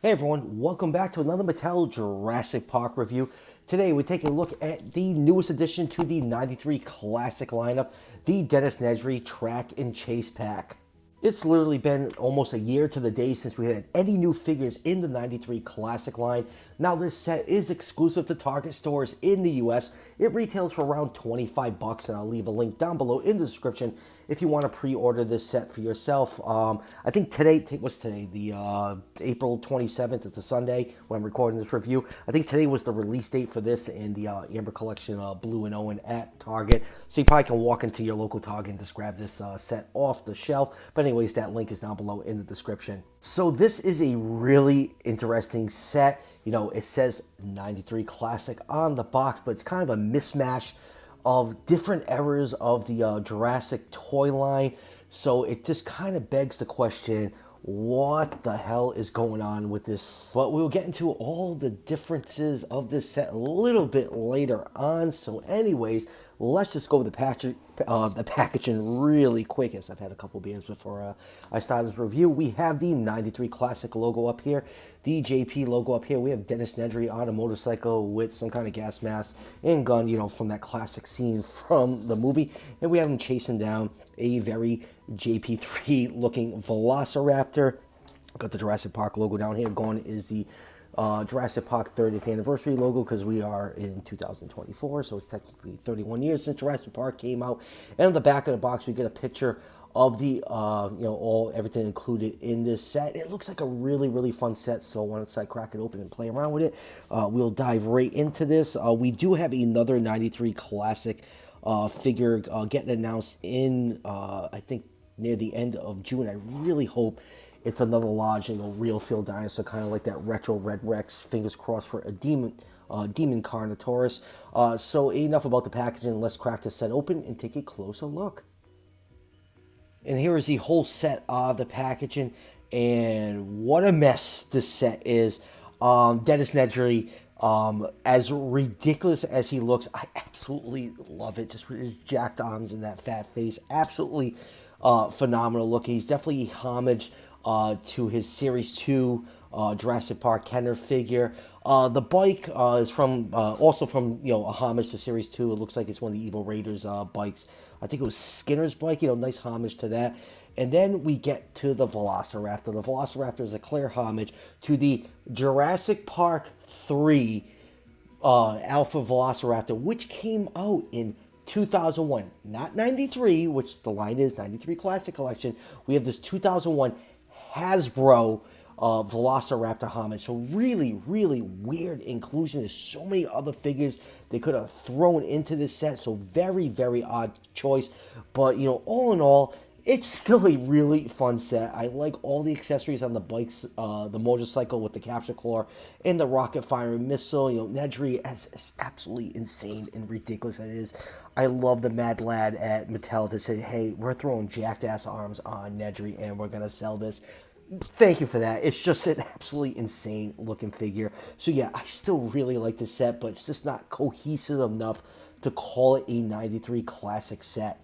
Hey everyone, welcome back to another Mattel Jurassic Park review. Today we're taking a look at the newest addition to the 93 Classic lineup, the Dennis Nedry Track and Chase Pack. It's literally been almost a year to the day since we had any new figures in the 93 Classic line. Now this set is exclusive to Target stores in the US. It retails for around $25 and I'll leave a link down below in the description if you want to pre-order this set for yourself. I think what's today? The April 27th, it's a Sunday when I'm recording this review. I think today was the release date for this in the Amber Collection Blue and Owen at Target. So you probably can walk into your local Target and just grab this set off the shelf. But anyways, that link is down below in the description. So this is a really interesting set. You know, it says 93 Classic on the box, but it's kind of a mismatch of different eras of the Jurassic toy line. So it just kind of begs the question, what the hell is going on with this? But we'll get into all the differences of this set a little bit later on. So anyways, let's just go with the packaging really quick, as I've had a couple beers before I start this review. We have the 93 Classic logo up here, the JP logo up here. We have Dennis Nedry on a motorcycle with some kind of gas mask and gun, you know, from that classic scene from the movie. And we have him chasing down a very JP3 looking Velociraptor. Got the Jurassic Park logo down here. Going is the Jurassic Park 30th anniversary logo, because we are in 2024, so it's technically 31 years since Jurassic Park came out. And on the back of the box, we get a picture of the everything included in this set. It looks like a really fun set, so once I crack it open and play around with it, we'll dive right into this. We do have another 93 Classic figure getting announced in I think near the end of June. I really hope it's another large, real feel dinosaur, kind of like that retro Red Rex. Fingers crossed for a demon Carnotaurus. So enough about the packaging. Let's crack this set open and take a closer look. And here is the whole set of the packaging, and what a mess this set is. Dennis Nedry, as ridiculous as he looks, I absolutely love it. Just with his jacked arms and that fat face, absolutely phenomenal look. He's definitely a homage to his Series 2 Jurassic Park Kenner figure. The bike is from also from a homage to Series 2. It looks like it's one of the Evil Raiders bikes. I think it was Skinner's bike. Nice homage to that. And then we get to the Velociraptor. The Velociraptor is a clear homage to the Jurassic Park 3 Alpha Velociraptor, which came out in 2001, not 93, which the line is 93 Classic Collection. We have this 2001 Hasbro Velociraptor homage. So really weird inclusion. There's so many other figures they could have thrown into this set. So very odd choice. But all in all, it's still a really fun set. I like all the accessories on the bikes, the motorcycle with the capture claw and the rocket firing missile. Nedry, as absolutely insane and ridiculous as it is, I love the mad lad at Mattel to say, hey, we're throwing jacked ass arms on Nedry and we're gonna sell this. Thank you for that. It's just an absolutely insane looking figure. So yeah, I still really like this set, but it's just not cohesive enough to call it a 93 Classic set.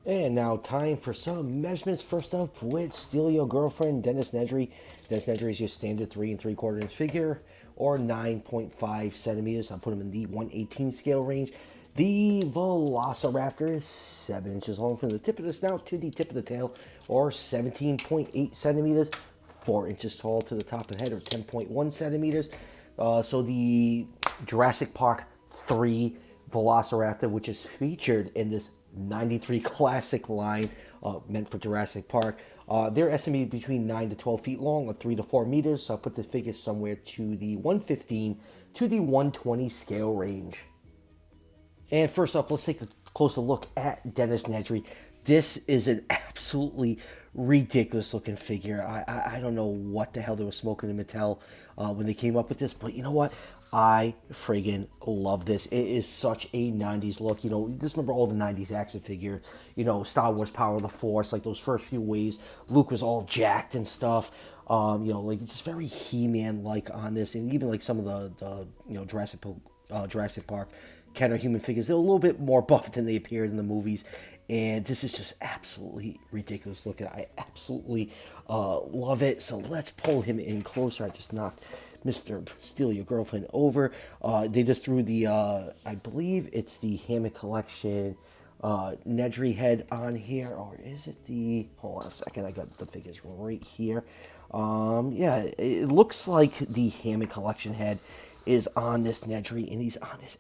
And now time for some measurements. First up with Steal Your Girlfriend, Dennis Nedry. Dennis Nedry is your standard 3 3/4 inch figure, or 9.5 centimeters. I'll put him in the 1/18 scale range. The Velociraptor is 7 inches long from the tip of the snout to the tip of the tail, or 17.8 centimeters. 4 inches tall to the top of the head, or 10.1 centimeters. So the Jurassic Park 3 Velociraptor, which is featured in this 93 Classic line, meant for Jurassic Park. They're estimated between 9 to 12 feet long, or 3 to 4 meters. So I'll put the figure somewhere to the 115 to the 120 scale range. And first up, let's take a closer look at Dennis Nedry. This is an absolutely ridiculous looking figure. I don't know what the hell they were smoking in Mattel when they came up with this, but you know what? I friggin' love this. It is such a 90s look. Just remember all the 90s action figure, Star Wars Power of the Force, like those first few waves. Luke was all jacked and stuff. Like it's just very He-Man like on this, and even like some of the Jurassic Park Kenner human figures. They're a little bit more buff than they appeared in the movies. And this is just absolutely ridiculous looking. I absolutely love it. So let's pull him in closer. I just knocked Mr. Steal Your Girlfriend over. They just threw the, I believe it's the Hammett Collection Nedry head on here. Or is it the, hold on a second, I got the figures right here. Yeah, it looks like the Hammett Collection head is on this Nedry, and he's on this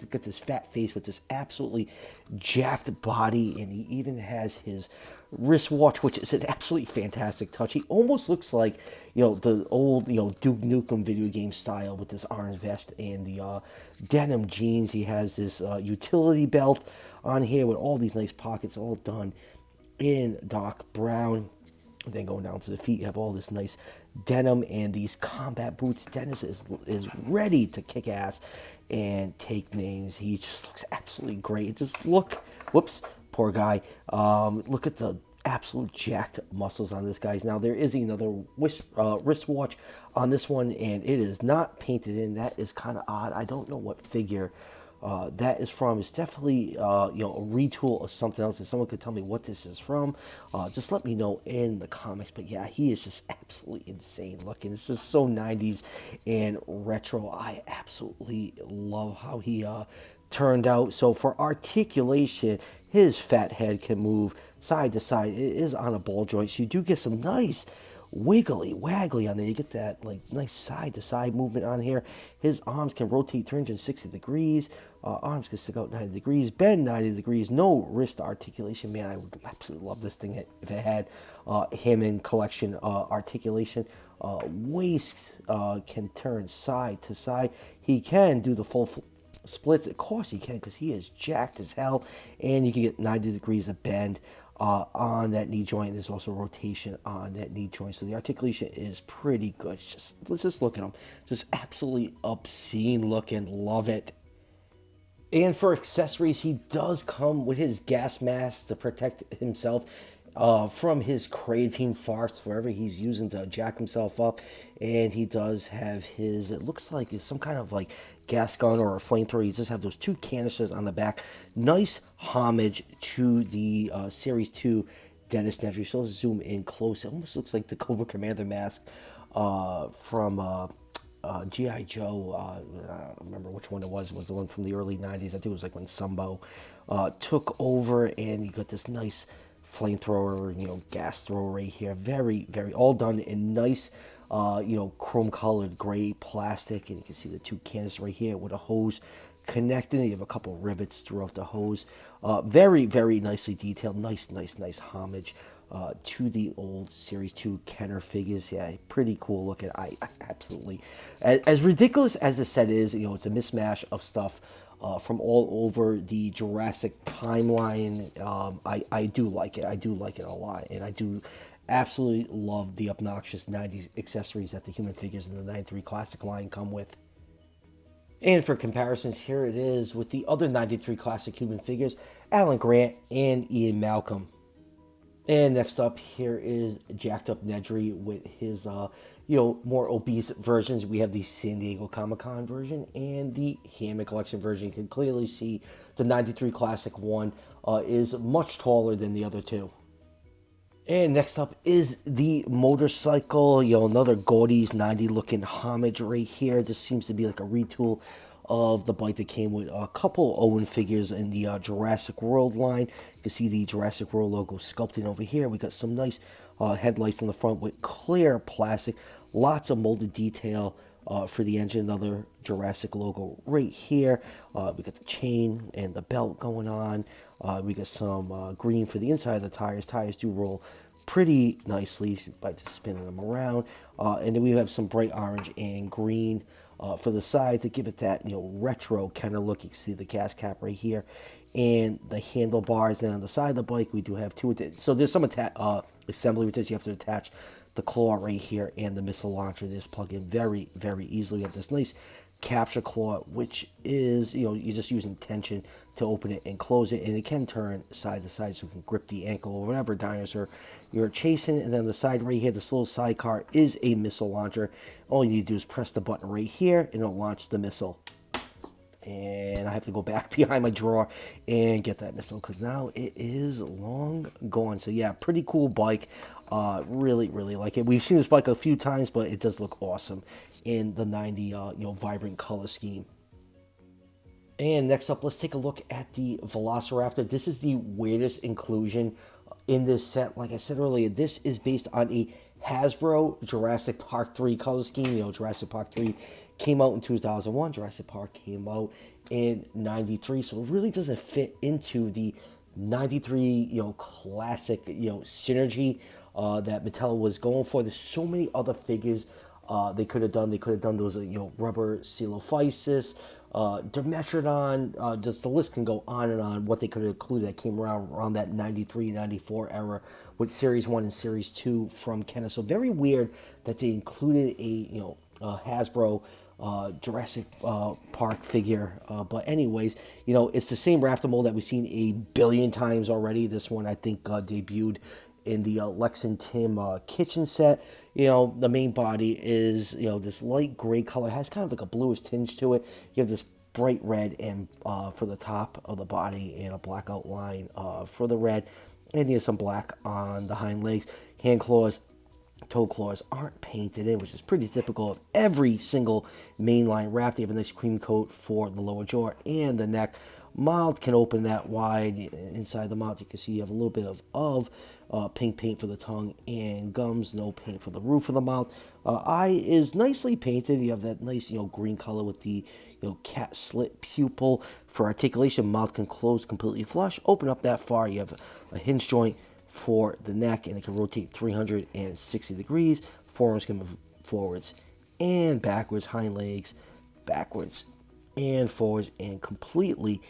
got this fat face with this absolutely jacked body, and he even has his wristwatch, which is an absolutely fantastic touch. He almost looks like, the old, Duke Nukem video game style with this orange vest and the denim jeans. He has this utility belt on here with all these nice pockets, all done in dark brown. Then going down to the feet, you have all this nice denim and these combat boots. Dennis is ready to kick ass and take names. He just looks absolutely great. Just look, whoops, poor guy. Look at the absolute jacked muscles on this guy. Now, there is another wristwatch on this one, and it is not painted in. That is kind of odd. I don't know what figure that is from. It's definitely a retool or something else. If someone could tell me what this is from, just let me know in the comments. But yeah, he is just absolutely insane looking. It's just so 90s and retro. I absolutely love how he turned out. So for articulation, his fat head can move side to side. It is on a ball joint, so you do get some nice waggly on there. You get that nice side to side movement on here. His arms can rotate 360 degrees. Arms can stick out 90 degrees, bend 90 degrees. No wrist articulation. Man, I would absolutely love this thing if it had Hammond Collection articulation. Waist can turn side to side. He can do the full splits. Of course he can, because he is jacked as hell. And you can get 90 degrees of bend on that knee joint. There's also rotation on that knee joint, so the articulation is pretty good. Let's just look at him. Just absolutely obscene looking. Love it. And for accessories, he does come with his gas mask to protect himself from his crazy farts, wherever he's using to jack himself up. And he does have his, it looks like it's some kind of gas gun or a flamethrower. He just have those two canisters on the back. Nice homage to the Series 2 Dennis Nedry. So let's zoom in close. It almost looks like the Cobra Commander mask from G.I. Joe. I don't remember which one it was. It was the one from the early 90s. I think it was when Sambo took over, and you got this nice flamethrower, gas thrower right here. Very, very, all done in nice, chrome colored gray plastic. And you can see the two canisters right here with a hose connected. You have a couple rivets throughout the hose. Very, very nicely detailed. Nice homage to the old Series 2 Kenner figures. Yeah, pretty cool looking. I absolutely, as ridiculous as the set is, it's a mismatch of stuff from all over the Jurassic timeline. I do like it. I do like it a lot, and I do absolutely love the obnoxious 90s accessories that the Human figures in the 93 Classic line come with. And for comparisons, here it is with the other 93 Classic Human figures, Alan Grant and Ian Malcolm. And next up here is jacked up Nedry with his, more obese versions. We have the San Diego Comic-Con version and the Hammond Collection version. You can clearly see the 93 Classic one is much taller than the other two. And next up is the motorcycle, another Gaudy's 90 looking homage right here. This seems to be like a retool of the bike that came with a couple Owen figures in the Jurassic World line. You can see the Jurassic World logo sculpting over here. We got some nice headlights on the front with clear plastic. Lots of molded detail for the engine. Another Jurassic logo right here. We got the chain and the belt going on. We got some green for the inside of the tires. Tires do roll pretty nicely by just spinning them around. And then we have some bright orange and green for the side to give it that retro kind of look. You can see the gas cap right here and the handlebars. And on the side of the bike, we do have two. So there's some assembly with this. You have to attach the claw right here and the missile launcher. Just plug in very, very easily. We have this nice capture claw, which is, you're just using tension to open it and close it, and it can turn side to side so you can grip the ankle or whatever dinosaur you're chasing. And then the side right here, this little sidecar is a missile launcher. All you need to do is press the button right here and it'll launch the missile. And I have to go back behind my drawer and get that missile because now it is long gone. So yeah, pretty cool bike. Really, really like it. We've seen this bike a few times, but it does look awesome in the 90 vibrant color scheme. And next up, let's take a look at the Velociraptor. This is the weirdest inclusion in this set. Like I said earlier, this is based on a Hasbro Jurassic Park 3 color scheme. Jurassic Park 3 came out in 2001. Jurassic Park came out in 93. So it really doesn't fit into the 93, classic, synergy that Mattel was going for. There's so many other figures they could have done. They could have done those, rubber Coelophysis, Dimetrodon, just the list can go on and on what they could have included that came around that 93, 94 era with Series 1 and Series 2 from Kenner. So very weird that they included a Hasbro Jurassic Park figure. But anyways, it's the same Raptor mold that we've seen a billion times already. This one, I think, debuted in the Lex and Tim kitchen set. The main body is, this light gray color. It has kind of like a bluish tinge to it. You have this bright red and for the top of the body and a black outline for the red. And you have some black on the hind legs. Hand claws, toe claws aren't painted in, which is pretty typical of every single mainline Raptor. You have a nice cream coat for the lower jaw and the neck. Mouth can open that wide. Inside the mouth, you can see you have a little bit of pink paint for the tongue and gums. No paint for the roof of the mouth. Eye is nicely painted. You have that nice, green color with the, cat slit pupil. For articulation, mouth can close completely flush. Open up that far. You have a hinge joint for the neck, and it can rotate 360 degrees. Forearms can move forwards and backwards. Hind legs backwards and forwards, and completely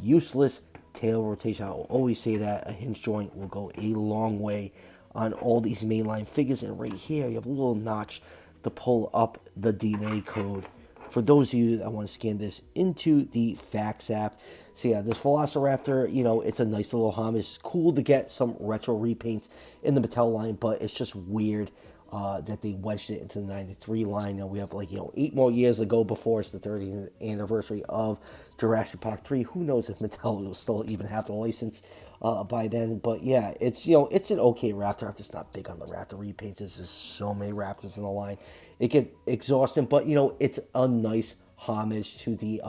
useless tail rotation. I will always say that a hinge joint will go a long way on all these mainline figures. And right here, you have a little notch to pull up the DNA code. For those of you that want to scan this into the Fax app. So yeah, this Velociraptor, it's a nice little homage. It's cool to get some retro repaints in the Mattel line, but it's just weird that they wedged it into the 93 line. We have 8 more years to go before it's the 30th anniversary of Jurassic Park 3. Who knows if Mattel will still even have the license by then. But yeah, it's it's an okay Raptor. I'm just not big on the Raptor repaints. There's just so many Raptors in the line. It gets exhausting, but it's a nice homage to the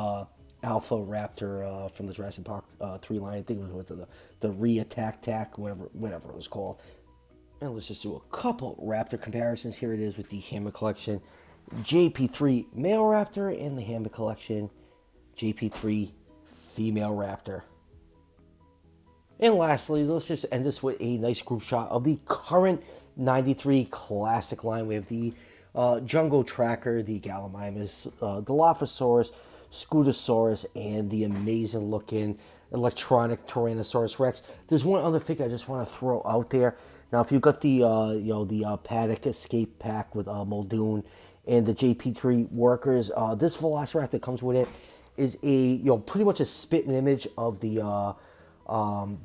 Alpha Raptor from the Jurassic Park 3 line. I think it was with the Re-Attack Tack, whatever it was called. And let's just do a couple Raptor comparisons. Here it is with the Hammer Collection JP3 Male Raptor and the Hammer Collection JP3 Female Raptor. And lastly, let's just end this with a nice group shot of the current 93 classic line. We have the Jungle Tracker, the Gallimimus, Dilophosaurus, Scutosaurus, and the amazing looking electronic Tyrannosaurus Rex. There's one other figure I just want to throw out there. Now, if you've got the Paddock Escape Pack with Muldoon and the JP3 workers, this Velociraptor that comes with it is a pretty much a spitting image of the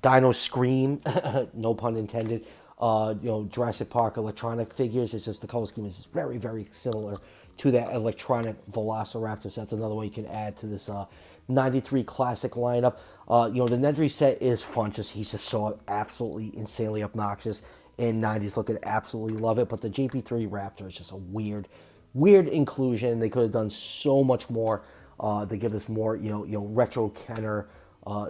Dino Scream, no pun intended. Jurassic Park electronic figures. It's just the color scheme is very, very similar to that electronic Velociraptor. So that's another way you can add to this 93 classic lineup. The Nedry set is fun. He's just so absolutely insanely obnoxious. And 90s looking, absolutely love it. But the JP3 Raptor is just a weird inclusion. They could have done so much more to give us more, retro Kenner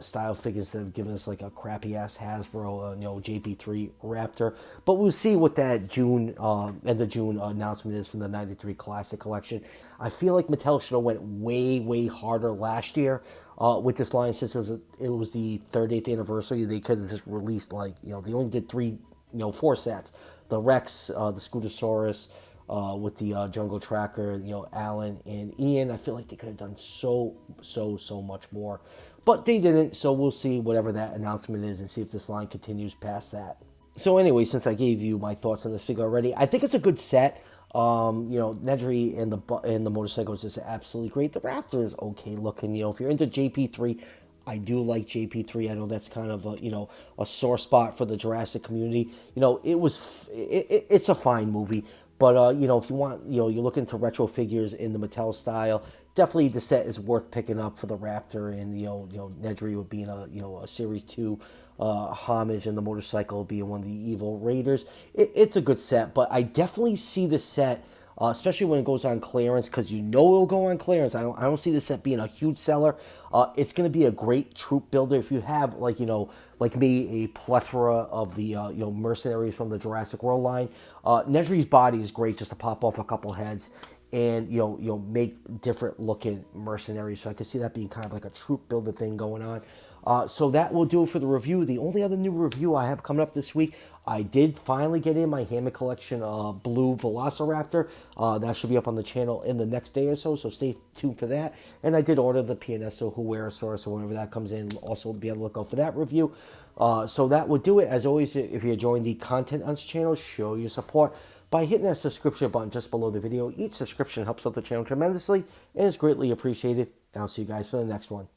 style figures that have given us like a crappy ass Hasbro, JP3 Raptor. But we'll see what that June, end of June announcement is from the 93 Classic Collection. I feel like Mattel should have went way harder last year with this line, since it was the 30th anniversary. They could have just released they only did 4 sets. The Rex, the Scutosaurus, with the Jungle Tracker, Alan and Ian. I feel like they could have done so much more. But they didn't, so we'll see whatever that announcement is and see if this line continues past that. So anyway, since I gave you my thoughts on this figure already, I think it's a good set. Nedry and the motorcycle is just absolutely great. The Raptor is okay looking. If you're into JP3, I do like JP3. I know that's kind of a sore spot for the Jurassic community. It's a fine movie. But, if you want, you're looking to retro figures in the Mattel style, definitely the set is worth picking up for the Raptor, and Nedry would be in a Series 2 homage, and the motorcycle being one of the evil raiders. It's a good set, but I definitely see the set, especially when it goes on clearance, because it'll go on clearance. I don't see the set being a huge seller. It's going to be a great troop builder if you have like me, a plethora of the mercenaries from the Jurassic World line. Nedry's body is great just to pop off a couple heads and make different looking mercenaries. So I can see that being kind of like a troop builder thing going on. So that will do it for the review. The only other new review I have coming up this week, I did finally get in my Hammock Collection blue Velociraptor. That should be up on the channel in the next day or so, so stay tuned for that. And I did order the Pianesso Huerosaurus, so whenever that comes in, also be on the lookout for that review. So that will do it. As always, if you're enjoying the content on this channel, show your support by hitting that subscription button just below the video. Each subscription helps out the channel tremendously and is greatly appreciated. And I'll see you guys for the next one.